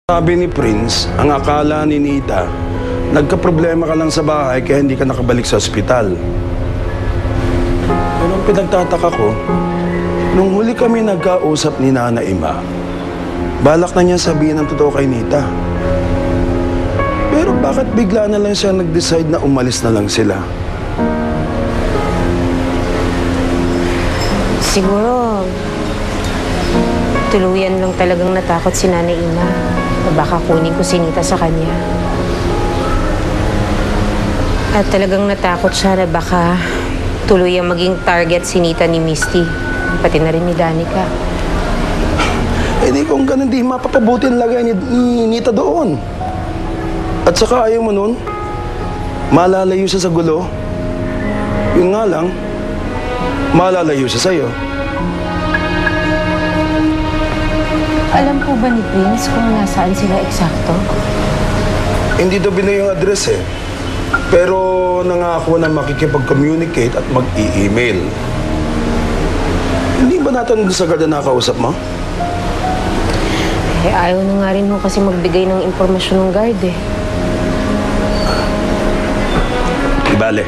Sabi ni Prince, ang akala ni Nita, nagka-problema ka lang sa bahay kaya hindi ka nakabalik sa ospital. Pero ang pinagtataka ko, nung huli kami nagkausap ni Nana Ima, balak na niya sabihin ang totoo kay Nita. Pero bakit bigla na lang siya nag-decide na umalis na lang sila? Siguro, tuluyan lang talagang natakot si Nana Ima na baka kunin ko si Nita sa kanya. At talagang natakot siya na baka tuluyang maging target si Nita ni Misty, pati na rin ni Danica. Eh di kung ganun, di mapapabuti ang lagay ni Nita doon. At saka ayaw mo nun, malalayo siya sa gulo. Yun nga lang, malalayo siya sa'yo. Alam po ba ni Prince kung nasaan sila eksakto? Hindi daw binigay yung address eh. Pero nangako na makikipag-communicate at mag-i-email. Hindi ba natin sa garda nakausap mo? Eh, ayaw na nga rin mo kasi magbigay ng impormasyon ng guard eh. Ibale,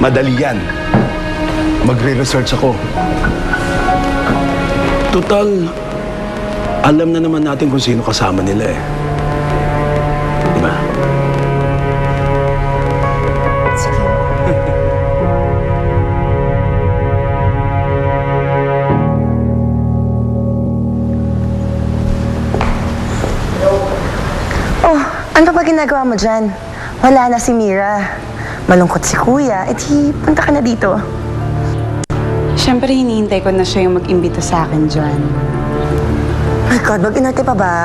madali yan. Magre-research ako. Total, alam na naman natin kung sino kasama nila eh. Diba? Sige. Oh, ano ba ginagawa mo dyan? Wala na si Mira. Malungkot si Kuya. Punta ka na dito. Siyempre, hinihintay ko na siya yung mag-imbita sa akin dyan. My God, mag-inarte pa ba?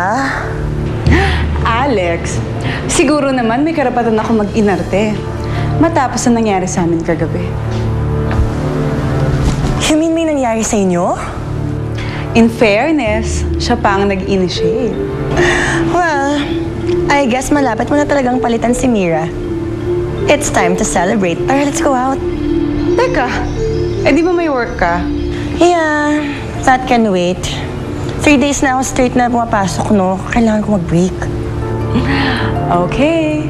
Alex, siguro naman may karapatan ako mag-inarte. Matapos na nangyari sa amin kagabi. You mean may nangyari sa inyo? In fairness, siya pa ang nag-initiate. Well, I guess malapit mo na talagang palitan si Mira. It's time to celebrate. Tara, let's go out. Teka, di ba may work ka? Yeah, that can wait. 3 days na ako straight na pumapasok, no? Kailangan ko mag-break. Okay.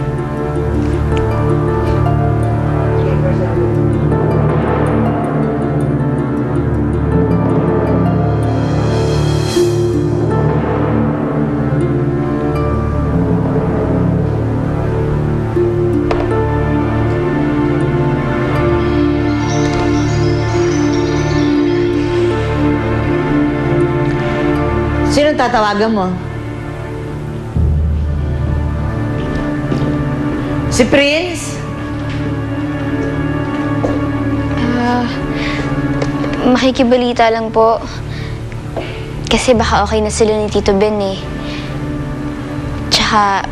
Sinong tatawagan mo? Si Prince? Makikibalita lang po. Kasi baka okay na sila ni Tito Ben eh. Tsaka,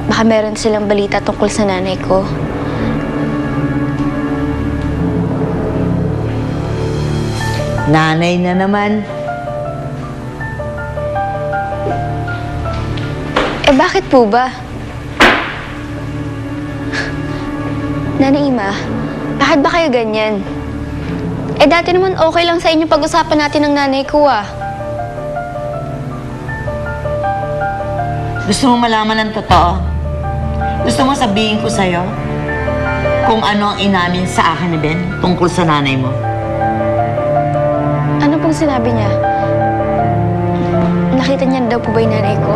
baka meron silang balita tungkol sa nanay ko. Nanay na naman. Eh bakit po ba? Nanay Ima, bakit ba kayo ganyan? Eh dati naman okay lang sa inyo pag-usapan natin ng nanay ko ah. Gusto mo malaman ng totoo? Gusto mo sabihin ko sa'yo kung ano ang inamin sa akin ni Ben tungkol sa nanay mo? Ano pong sinabi niya? Nakita niya daw po ba yung nanay ko?